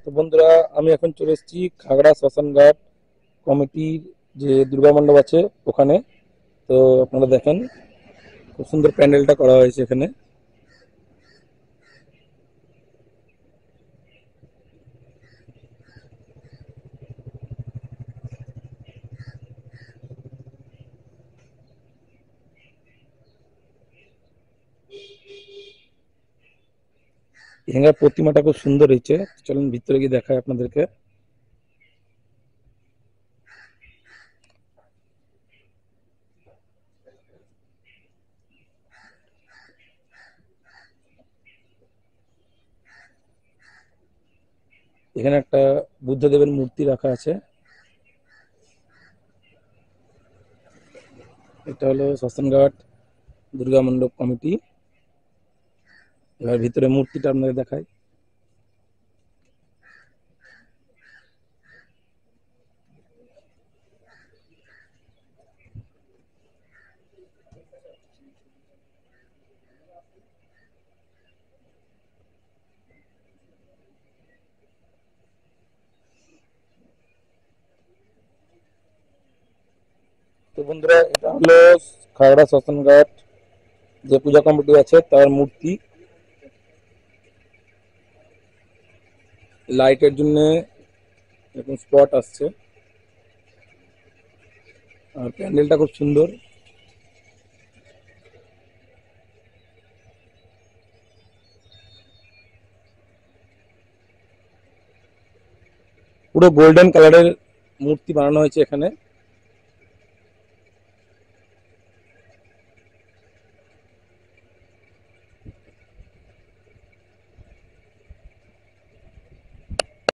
তো বন্ধুরা, আমি এখন চলে এসেছি খাগড়া শ্মশানঘাট কমিটির যে দুর্গা মণ্ডপ আছে ওখানে। তো আপনারা দেখেন খুব সুন্দর প্যান্ডেলটা করা হয়েছে এখানে। এখানকার প্রতিমাটা খুব সুন্দর হয়েছে। চলুন ভিতরে গিয়ে দেখায় আপনাদেরকে। এখানে একটা বুদ্ধদেবের মূর্তি রাখা আছে। এটা হলো শ্মশানঘাট দুর্গা মণ্ডপ কমিটি। এবার ভিতরে মূর্তিটা আপনাদের দেখায়। তো বন্ধুরা, এটা হলো খাগড়া শ্মশানঘাট যে পূজা কমিটি আছে তার মূর্তি। লাইটের জন্য এরকম স্পট আসছে। আর প্যান্ডেলটা খুব সুন্দর। পুরো গোল্ডেন কালারের মূর্তি বানানো হয়েছে এখানে।